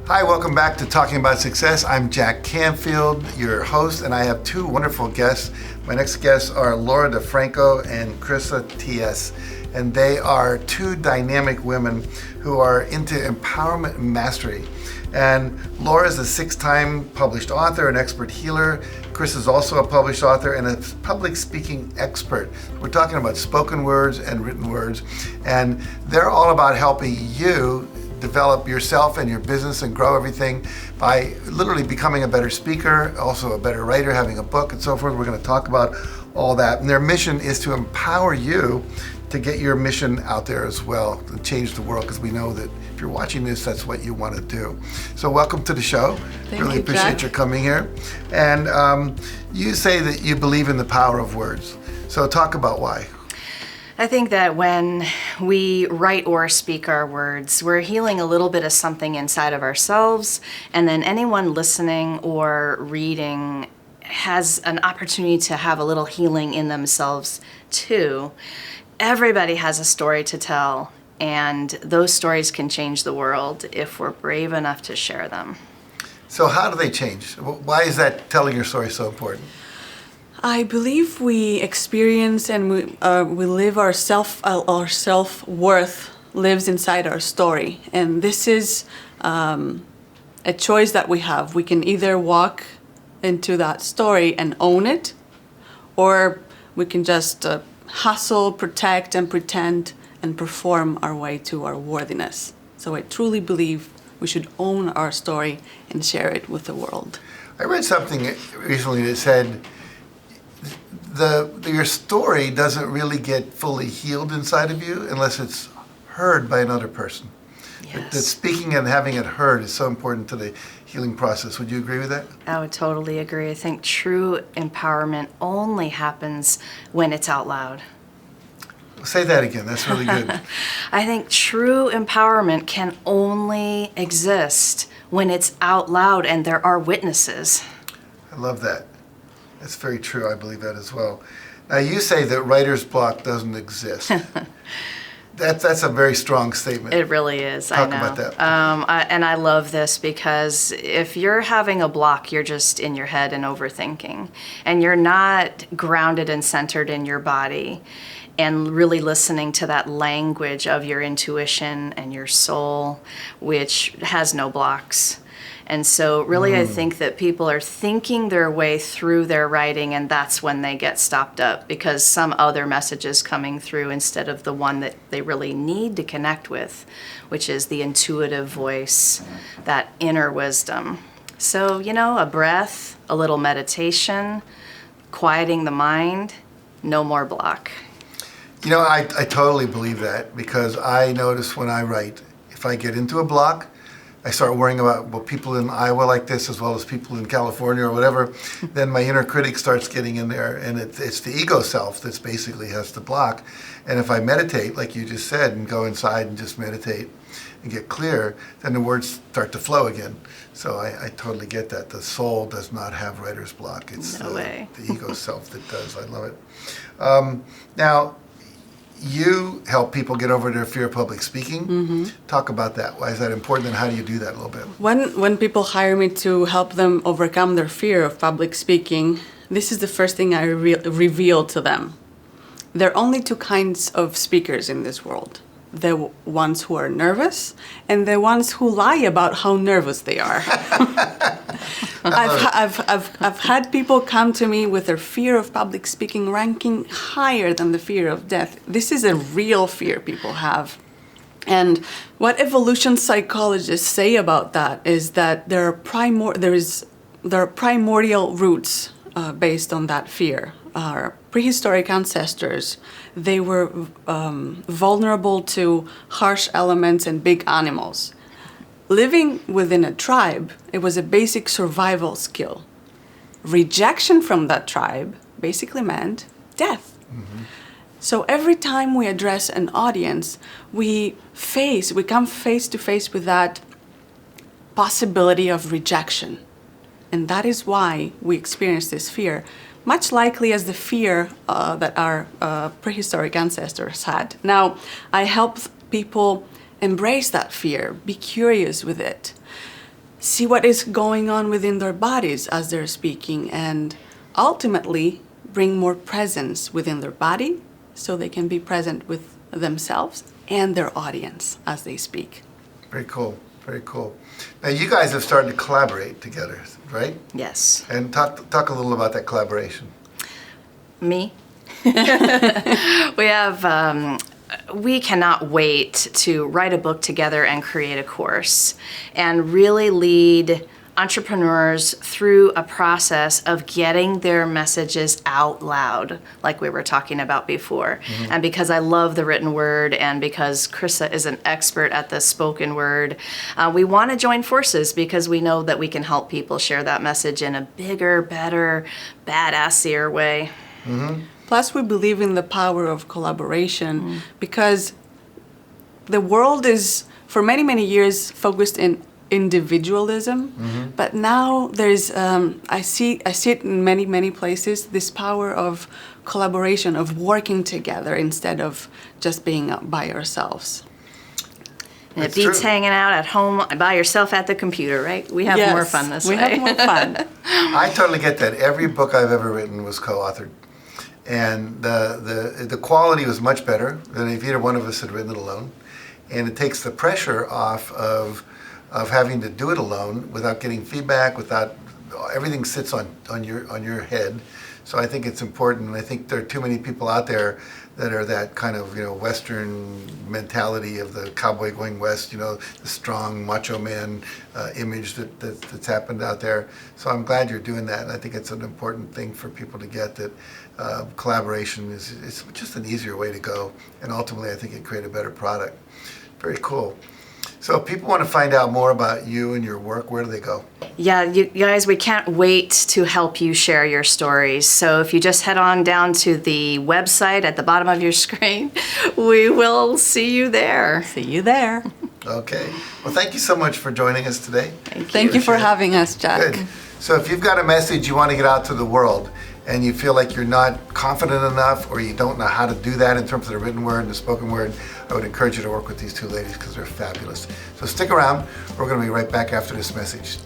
Hi, welcome back to Talking About Success. I'm Jack Canfield, your host, and I have two wonderful guests. My next guests are WOLRD Franco and Chrisa TS, and they are two dynamic women who are into empowerment and mastery. And Laura is a 6-time published author, an expert healer. Chris is also a published author and a public speaking expert. We're talking about spoken words and written words, and they're all about helping you develop yourself and your business and grow everything by literally becoming a better speaker, also a better writer, having a book and so forth. We're going to talk about all that. And their mission is to empower you to get your mission out there as well, to change the world, because we know that if you're watching this, that's what you want to do. So welcome to the show. Really appreciate your coming here. And you say that you believe in the power of words. So talk about why. I think that when we write or speak our words, we're healing a little bit of something inside of ourselves, and then anyone listening or reading has an opportunity to have a little healing in themselves too. Everybody has a story to tell, and those stories can change the world if we're brave enough to share them. So how do they change? Why is that telling your story so important? I believe we experience and we live our self-worth lives inside our story, and this is a choice that we have. We can either walk into that story and own it, or we can just hustle, protect, and pretend and perform our way to our worthiness. So I truly believe we should own our story and share it with the world. I read something recently that said your story doesn't really get fully healed inside of you unless it's heard by another person. Yes. That speaking and having it heard is so important to the healing process. Would you agree with that? I would totally agree. I think true empowerment only happens when it's out loud. Say that again. That's really good. I think true empowerment can only exist when it's out loud and there are witnesses. I love that. That's very true. I believe that as well. Now, you say that writer's block doesn't exist. That's a very strong statement. It really is. Talk I know. about that. And I love this because if you're having a block, you're just in your head and overthinking, and you're not grounded and centered in your body and really listening to that language of your intuition and your soul, which has no blocks. And so really I think that people are thinking their way through their writing, and that's when they get stopped up because some other message is coming through instead of the one that they really need to connect with, which is the intuitive voice, that inner wisdom. So, a breath, a little meditation, quieting the mind, no more block. I totally believe that, because I notice when I write, if I get into a block, I start worrying about people in Iowa like this as well as people in California or whatever, then my inner critic starts getting in there, and it's the ego self that's basically has the block. And if I meditate, like you just said, and go inside and just meditate and get clear, then the words start to flow again. So I totally get that. The soul does not have writer's block. It's the ego self that does. I love it. Now, you help people get over their fear of public speaking. Mm-hmm. Talk about that. Why is that important, and how do you do that a little bit? When people hire me to help them overcome their fear of public speaking, this is the first thing I reveal to them. There are only two kinds of speakers in this world. The ones who are nervous and the ones who lie about how nervous they are. I've had people come to me with their fear of public speaking ranking higher than the fear of death. This is a real fear people have. And what evolution psychologists say about that is that there are primordial roots based on that fear. Our prehistoric ancestors, they were vulnerable to harsh elements and big animals. Living within a tribe, it was a basic survival skill. Rejection from that tribe basically meant death. Mm-hmm. So every time we address an audience, we come face to face with that possibility of rejection. And that is why we experience this fear, much likely as the fear that our prehistoric ancestors had. Now, I help people embrace that fear, be curious with it. see what is going on within their bodies as they're speaking, and ultimately bring more presence within their body so they can be present with themselves and their audience as they speak. Very cool. Very cool. Now, you guys have started to collaborate together, right? Yes. And talk a little about that collaboration. Me? We cannot wait to write a book together and create a course and really lead entrepreneurs through a process of getting their messages out loud, like we were talking about before. Mm-hmm. And because I love the written word and because Chrisa is an expert at the spoken word, we want to join forces because we know that we can help people share that message in a bigger, better, badassier way. Mm-hmm. Plus, we believe in the power of collaboration because the world is, for many, many years, focused in individualism, but now there's I see it in many, many places, this power of collaboration, of working together instead of just being by ourselves. And it beats hanging out at home by yourself at the computer, right? We have more fun this way. We have more fun. I totally get that. Every book I've ever written was co-authored. And the quality was much better than if either one of us had written it alone. And it takes the pressure off of having to do it alone without getting feedback, without everything sits on your head. So I think it's important, and I think there are too many people out there that are that kind of Western mentality of the cowboy going west, the strong macho man image that's happened out there. So I'm glad you're doing that, and I think it's an important thing for people to get that collaboration is just an easier way to go, and ultimately I think it create a better product. Very cool. So if people want to find out more about you and your work, where do they go? Yeah, you guys, we can't wait to help you share your stories. So if you just head on down to the website at the bottom of your screen, we will see you there. See you there. Okay. Well, thank you so much for joining us today. Thank you for having us, Jack. Good. So if you've got a message you want to get out to the world, and you feel like you're not confident enough or you don't know how to do that in terms of the written word and the spoken word, I would encourage you to work with these two ladies because they're fabulous. So stick around. We're going to be right back after this message.